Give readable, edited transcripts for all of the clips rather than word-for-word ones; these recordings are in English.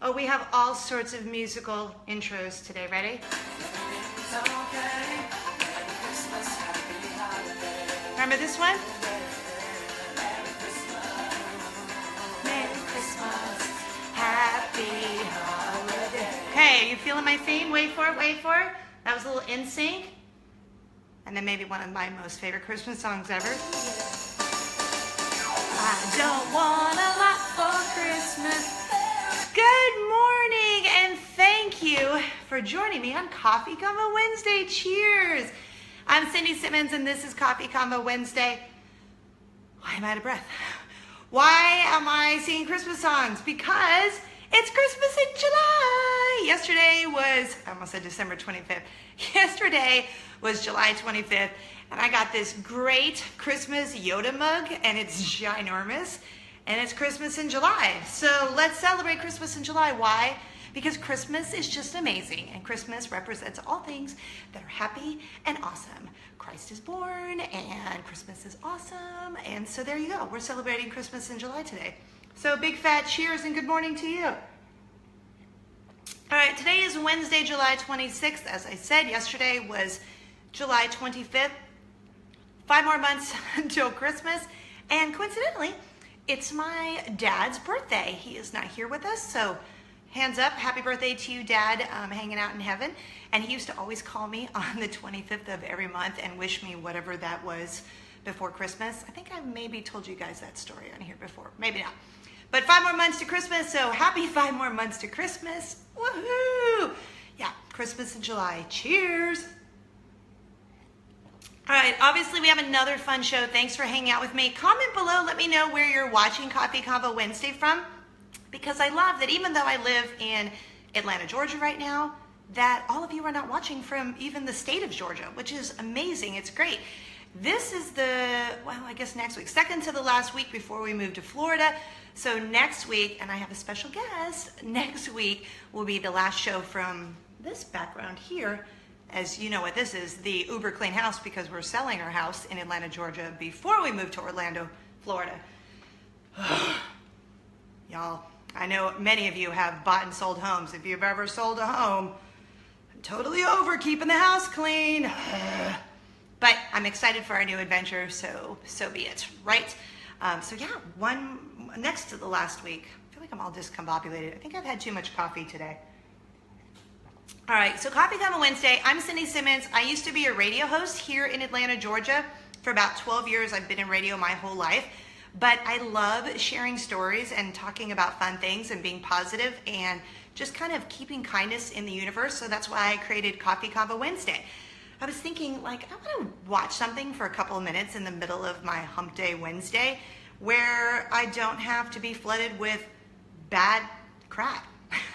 Oh, we have all sorts of musical intros today. Ready? Remember this one? Merry Christmas, Happy Holiday. Okay, you feeling my theme? Wait for it, wait for it. That was a little NSYNC. And then maybe one of my most favorite Christmas songs ever. I don't want a lot for Christmas. Good morning and thank you for joining me on Coffee Convo Wednesday. Cheers. I'm Cindy Simmons and this is Coffee Convo Wednesday. Why am I out of breath? Why am I singing Christmas songs? Because it's Christmas in July. Yesterday was, I almost said December 25th. Yesterday was July 25th and I got this great Christmas Yoda mug and it's ginormous. And it's Christmas in July. So let's celebrate Christmas in July. Why? Because Christmas is just amazing. And Christmas represents all things that are happy and awesome. Christ is born and Christmas is awesome. And so there you go. We're celebrating Christmas in July today. So big fat cheers and good morning to you. All right, today is Wednesday, July 26th. As I said, yesterday was July 25th. 5 more months until Christmas. And coincidentally, it's my dad's birthday. He is not here with us, so hands up, happy birthday to you, Dad, hanging out in heaven. And he used to always call me on the 25th of every month and wish me whatever that was before Christmas. I think I maybe told you guys that story on here before, maybe not. But 5 more months to Christmas, so happy 5 more months to Christmas. Woohoo! Yeah, Christmas in July. Cheers! All right, obviously we have another fun show. Thanks for hanging out with me. Comment below, let me know where you're watching Coffee Convo Wednesday from, because I love that even though I live in Atlanta, Georgia right now, that all of you are not watching from even the state of Georgia, which is amazing. It's great. This is I guess next week, second to the last week before we move to Florida. So next week, and I have a special guest, next week will be the last show from this background here. As you know what this is, the uber clean house, because we're selling our house in Atlanta, Georgia before we move to Orlando, Florida. Y'all, I know many of you have bought and sold homes. If you've ever sold a home, I'm totally over keeping the house clean. But I'm excited for our new adventure, so be it, right? So yeah, one next to the last week. I feel like I'm all discombobulated. I think I've had too much coffee today. All right, so Coffee Convo Wednesday. I'm Cindy Simmons. I used to be a radio host here in Atlanta, Georgia. For about 12 years, I've been in radio my whole life. But I love sharing stories and talking about fun things and being positive and just kind of keeping kindness in the universe. So that's why I created Coffee Convo Wednesday. I was thinking, like, I want to watch something for a couple of minutes in the middle of my hump day Wednesday where I don't have to be flooded with bad crap.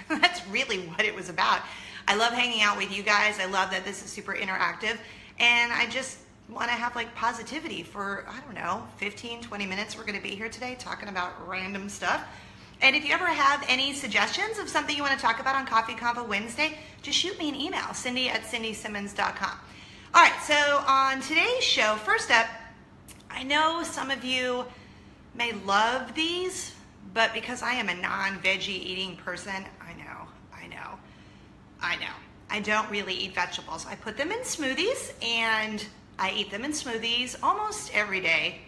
That's really what it was about. I love hanging out with you guys. I love that this is super interactive. And I just want to have like positivity for, I don't know, 15, 20 minutes. We're going to be here today talking about random stuff. And if you ever have any suggestions of something you want to talk about on Coffee Convo Wednesday, just shoot me an email, cindy@cindysimmons.com. All right, so on today's show, first up, I know some of you may love these, but because I am a non-veggie eating person, I don't really eat vegetables. I put them in smoothies and I eat them in smoothies almost every day.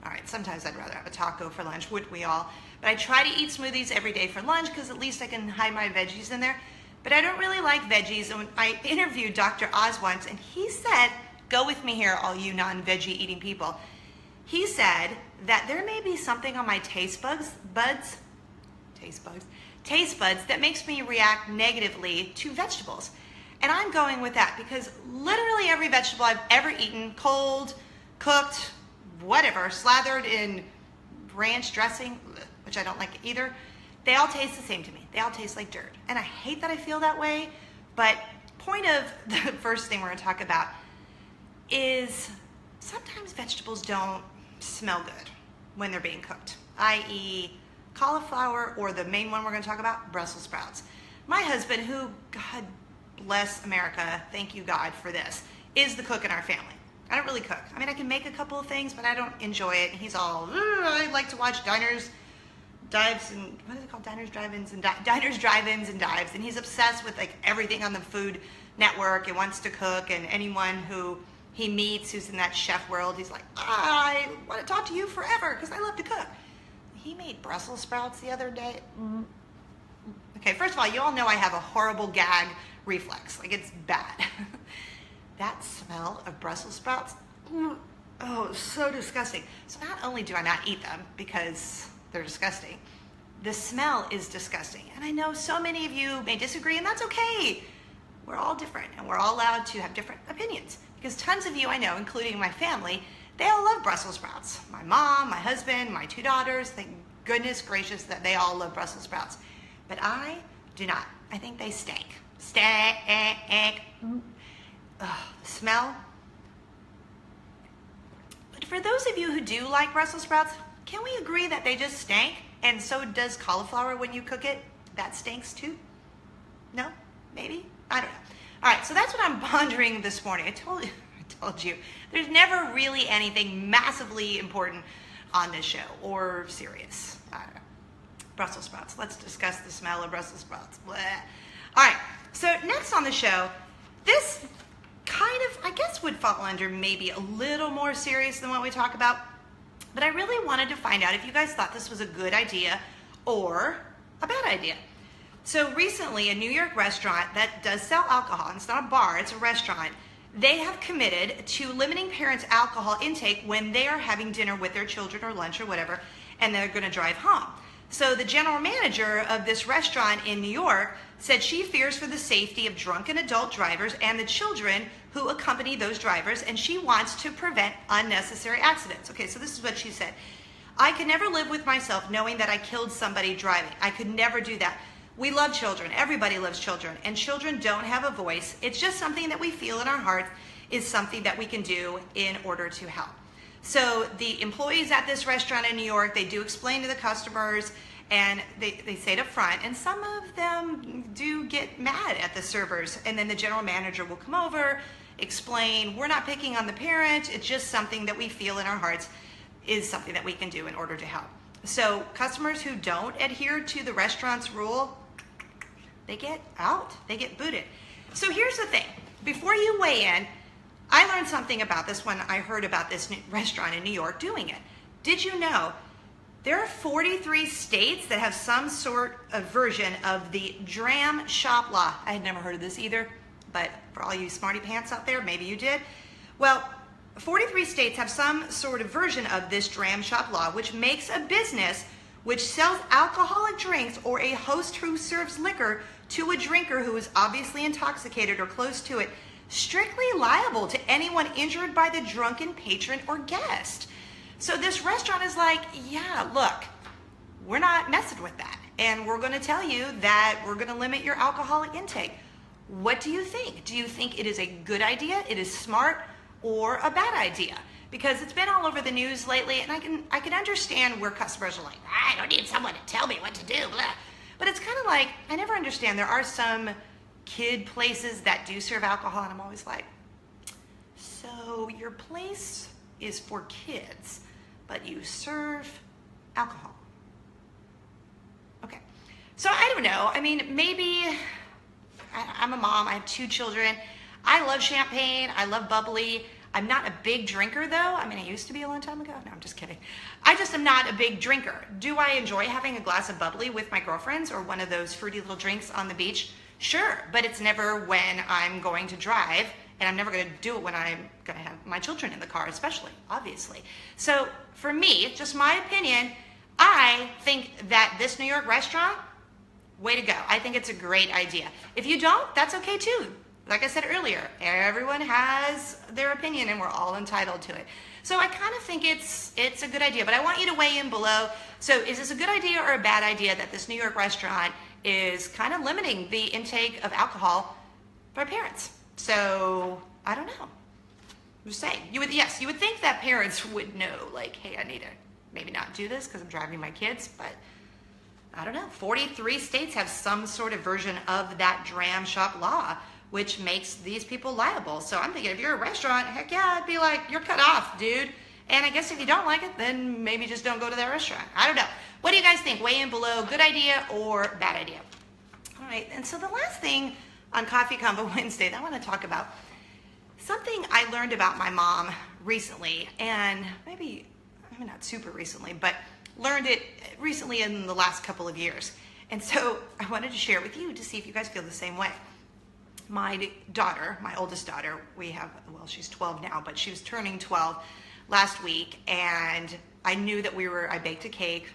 All right, sometimes I'd rather have a taco for lunch, wouldn't we all? But I try to eat smoothies every day for lunch because at least I can hide my veggies in there. But I don't really like veggies. And I interviewed Dr. Oz once and he said, go with me here, all you non-veggie eating people. He said that there may be something on my taste buds that makes me react negatively to vegetables. And I'm going with that because literally every vegetable I've ever eaten, cold, cooked, whatever, slathered in ranch dressing, which I don't like either, they all taste the same to me. They all taste like dirt. And I hate that I feel that way, but point of the first thing we're gonna talk about is sometimes vegetables don't smell good when they're being cooked, i.e. cauliflower, or the main one we're going to talk about, Brussels sprouts. My husband, who, God bless America, thank you God for this, is the cook in our family. I don't really cook. I mean, I can make a couple of things, but I don't enjoy it. He's all, I like to watch diners dives and, what is it called? Diners, drive-ins, and diners, drive-ins, and dives. And he's obsessed with like everything on the Food Network and wants to cook. And anyone who he meets who's in that chef world, he's like, I want to talk to you forever because I love to cook. He made Brussels sprouts the other day. Okay, first of all, you all know I have a horrible gag reflex. Like, it's bad. That smell of Brussels sprouts, oh, so disgusting. So not only do I not eat them because they're disgusting, the smell is disgusting. And I know so many of you may disagree, and that's okay. We're all different, and we're all allowed to have different opinions. Because tons of you I know, including my family, they all love Brussels sprouts. My mom, my husband, my 2 daughters, thank goodness gracious that they all love Brussels sprouts. But I do not. I think they stink. Stank. Ugh, the smell. But for those of you who do like Brussels sprouts, can we agree that they just stink? And so does cauliflower when you cook it. That stinks too? No? Maybe? I don't know. All right, so that's what I'm pondering this morning. I told you, there's never really anything massively important on this show or serious. I don't know. Brussels sprouts. Let's discuss the smell of Brussels sprouts. Blah. All right, so next on the show, this kind of, I guess, would fall under maybe a little more serious than what we talk about, but I really wanted to find out if you guys thought this was a good idea or a bad idea. So recently, a New York restaurant that does sell alcohol, and it's not a bar, it's a restaurant, they have committed to limiting parents' alcohol intake when they are having dinner with their children or lunch or whatever, and they're going to drive home. So the general manager of this restaurant in New York said she fears for the safety of drunken adult drivers and the children who accompany those drivers, and she wants to prevent unnecessary accidents. Okay, so this is what she said. I could never live with myself knowing that I killed somebody driving. I could never do that. We love children. Everybody loves children, and children don't have a voice. It's just something that we feel in our hearts is something that we can do in order to help. So the employees at this restaurant in New York, they do explain to the customers, and they say it up front, and some of them do get mad at the servers, and then the general manager will come over, explain, we're not picking on the parent, it's just something that we feel in our hearts is something that we can do in order to help. So customers who don't adhere to the restaurant's rule, they get out, they get booted. So here's the thing, before you weigh in, I learned something about this when I heard about this restaurant in New York doing it. Did you know there are 43 states that have some sort of version of the dram shop law? I had never heard of this either, but for all you smarty pants out there, maybe you did. Well, 43 states have some sort of version of this dram shop law, which makes a business which sells alcoholic drinks or a host who serves liquor to a drinker who is obviously intoxicated or close to it strictly liable to anyone injured by the drunken patron or guest. So this restaurant is like, yeah, look, we're not messing with that. And we're going to tell you that we're going to limit your alcoholic intake. What do you think? Do you think it is a good idea, it is smart, or a bad idea? Because it's been all over the news lately, and I can understand where customers are like, I don't need someone to tell me what to do, blah. But it's kind of like, I never understand. There are some kid places that do serve alcohol, and I'm always like, so your place is for kids, but you serve alcohol. Okay, so I don't know. I mean, maybe I'm a mom. I have 2 children. I love champagne. I love bubbly. I'm not a big drinker, though. I mean, I used to be a long time ago. No, I'm just kidding. I just am not a big drinker. Do I enjoy having a glass of bubbly with my girlfriends or one of those fruity little drinks on the beach? Sure, but it's never when I'm going to drive, and I'm never going to do it when I'm going to have my children in the car, especially, obviously. So for me, just my opinion, I think that this New York restaurant, way to go. I think it's a great idea. If you don't, that's okay too. Like I said earlier, everyone has their opinion and we're all entitled to it. So I kind of think it's a good idea, but I want you to weigh in below. So is this a good idea or a bad idea that this New York restaurant is kind of limiting the intake of alcohol for parents? So I don't know. I'm just saying. You would think that parents would know, like, hey, I need to maybe not do this because I'm driving my kids, but I don't know. 43 states have some sort of version of that dram shop law, which makes these people liable. So I'm thinking if you're a restaurant, heck yeah, I'd be like, you're cut off, dude. And I guess if you don't like it, then maybe just don't go to that restaurant. I don't know. What do you guys think? Weigh in below. Good idea or bad idea? All right, and so the last thing on Coffee Convo Wednesday that I want to talk about, something I learned about my mom recently, and maybe not super recently, but learned it recently in the last couple of years. And so I wanted to share it with you to see if you guys feel the same way. My daughter, my oldest daughter, she's 12 now, but she was turning 12 last week, and I knew that I baked a cake,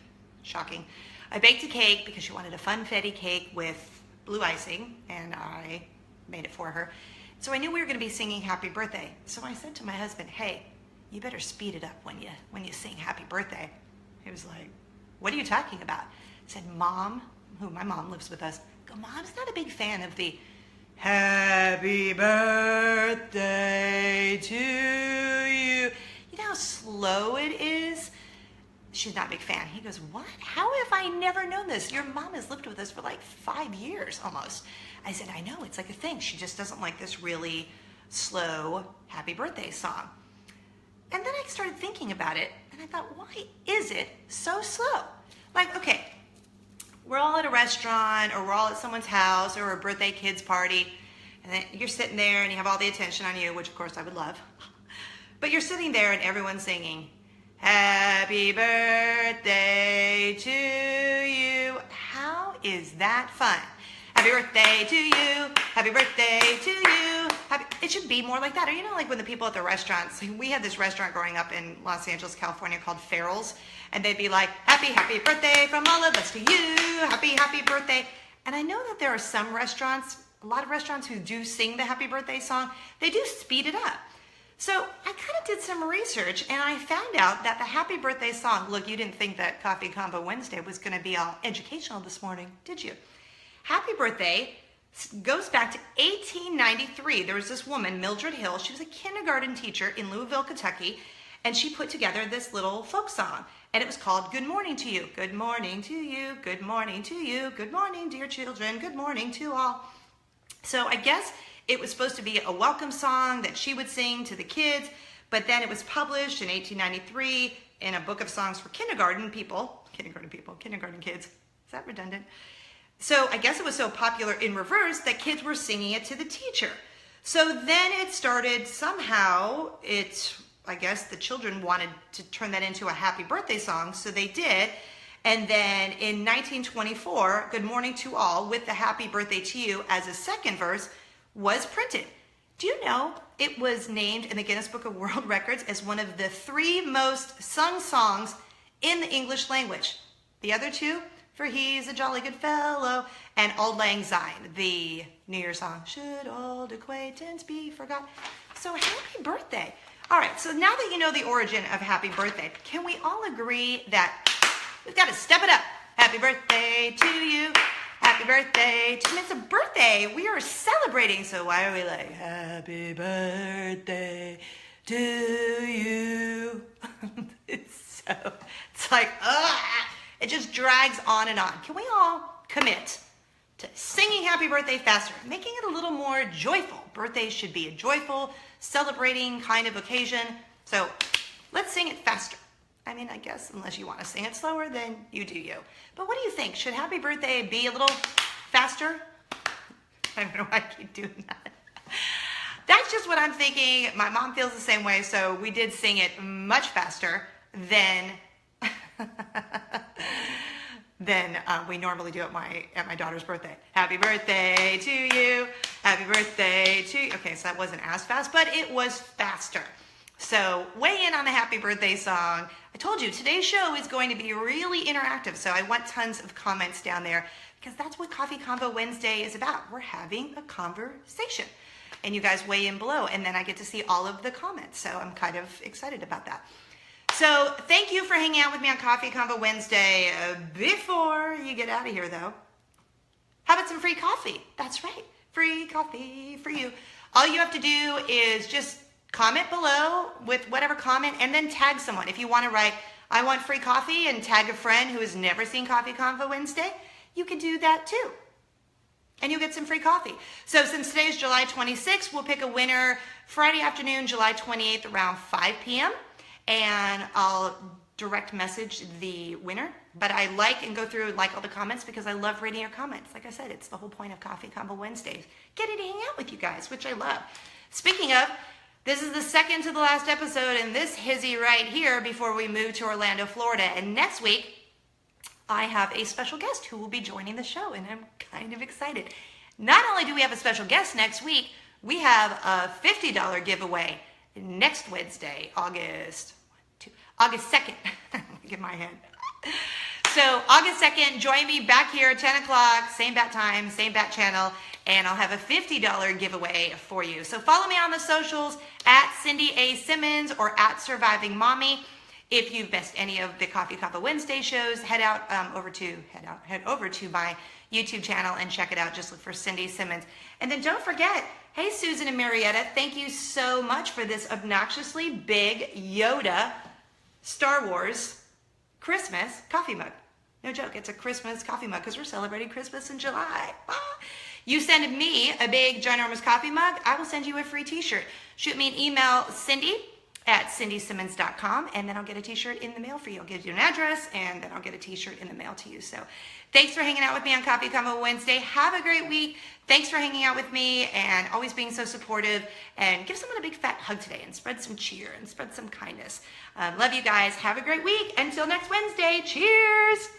shocking. I baked a cake because she wanted a funfetti cake with blue icing, and I made it for her. So I knew we were going to be singing Happy Birthday. So I said to my husband, hey, you better speed it up when you sing Happy Birthday. He was like, what are you talking about? I said, Mom, my mom lives with us, Mom's not a big fan of the Happy Birthday to you. You know how slow it is? She's not a big fan. He goes, what? How have I never known this? Your mom has lived with us for like 5 years almost. I said, I know, it's like a thing. She just doesn't like this really slow Happy Birthday song. And then I started thinking about it, and I thought, why is it so slow? Like, okay, we're all at a restaurant, or we're all at someone's house, or a birthday kid's party, and then you're sitting there, and you have all the attention on you, which of course I would love. But you're sitting there, and everyone's singing, Happy birthday to you. How is that fun? Happy birthday to you. Happy birthday to you. It should be more like that. Or you know, like when the people at the restaurants, we had this restaurant growing up in Los Angeles, California called Farrell's, and they'd be like, happy birthday from all of us to you. Happy birthday. And I know that there are some restaurants, a lot of restaurants who do sing the happy birthday song. They do speed it up. So I kind of did some research, and I found out that the happy birthday song, look, you didn't think that Coffee Convo Wednesday was going to be all educational this morning, did you? Happy birthday goes back to 1893. There was this woman, Mildred Hill. She was a kindergarten teacher in Louisville, Kentucky, and she put together this little folk song, and it was called Good Morning to You. Good morning to you, good morning to you, good morning, dear children, good morning to all. So I guess it was supposed to be a welcome song that she would sing to the kids, but then it was published in 1893 in a book of songs for kindergarten kids. Is that redundant? So I guess it was so popular in reverse that kids were singing it to the teacher. So then it started somehow, I guess the children wanted to turn that into a happy birthday song, so they did. And then in 1924, Good Morning to All with the Happy Birthday to You as a second verse was printed. Do you know it was named in the Guinness Book of World Records as one of the 3 most sung songs in the English language? The other 2, For He's a Jolly Good Fellow, and Auld Lang Syne, the New Year's song, Should Old Acquaintance Be Forgot? So happy birthday. All right, so now that you know the origin of happy birthday, can we all agree that we've got to step it up? Happy birthday to you. Happy birthday to you. It's a birthday. We are celebrating. So why are we like, happy birthday to you? It's like, it just drags on and on. Can we all commit to singing happy birthday faster, making it a little more joyful? Birthdays should be a joyful, celebrating kind of occasion. So let's sing it faster. I mean, I guess unless you want to sing it slower, then you do you. But what do you think? Should happy birthday be a little faster? I don't know why I keep doing that. That's just what I'm thinking. My mom feels the same way, so we did sing it much faster than we normally do at my daughter's birthday. Happy birthday to you. Happy birthday to you. Okay, so that wasn't as fast, but it was faster. So weigh in on the happy birthday song. I told you today's show is going to be really interactive, so I want tons of comments down there because that's what Coffee Convo Wednesday is about. We're having a conversation, and you guys weigh in below, and then I get to see all of the comments, so I'm kind of excited about that. So thank you for hanging out with me on Coffee Convo Wednesday. Before you get out of here, though, how about some free coffee? That's right, free coffee for you. All you have to do is just comment below with whatever comment and then tag someone. If you want to write, I want free coffee, and tag a friend who has never seen Coffee Convo Wednesday, you can do that too. And you'll get some free coffee. So since today is July 26th, we'll pick a winner Friday afternoon, July 28th around 5 p.m. and I'll direct message the winner. But I like and go through and like all the comments because I love reading your comments. Like I said, it's the whole point of Coffee Convo Wednesdays. Getting to hang out with you guys, which I love. Speaking of, this is the second to the last episode in this hizzy right here before we move to Orlando, Florida. And next week, I have a special guest who will be joining the show, and I'm kind of excited. Not only do we have a special guest next week, we have a $50 giveaway next Wednesday, August 2nd. Get my head. So August 2nd, join me back here at 10 o'clock, same bat time, same bat channel, and I'll have a $50 giveaway for you. So follow me on the socials at Cindy A. Simmons or at Surviving Mommy. If you've missed any of the Coffee Convo Wednesday shows, head over to my YouTube channel and check it out. Just look for Cindy Simmons. And then don't forget, hey, Susan and Marietta, thank you so much for this obnoxiously big Yoda Star Wars Christmas coffee mug. No joke, it's a Christmas coffee mug because we're celebrating Christmas in July. You send me a big, ginormous coffee mug, I will send you a free t-shirt. Shoot me an email, cindy@cindysimmons.com, and then I'll get a t-shirt in the mail for you. I'll give you an address, and then I'll get a t-shirt in the mail to you. So thanks for hanging out with me on Coffee Convo Wednesday. Have a great week. Thanks for hanging out with me and always being so supportive. And give someone a big fat hug today and spread some cheer and spread some kindness. Love you guys. Have a great week. Until next Wednesday. Cheers.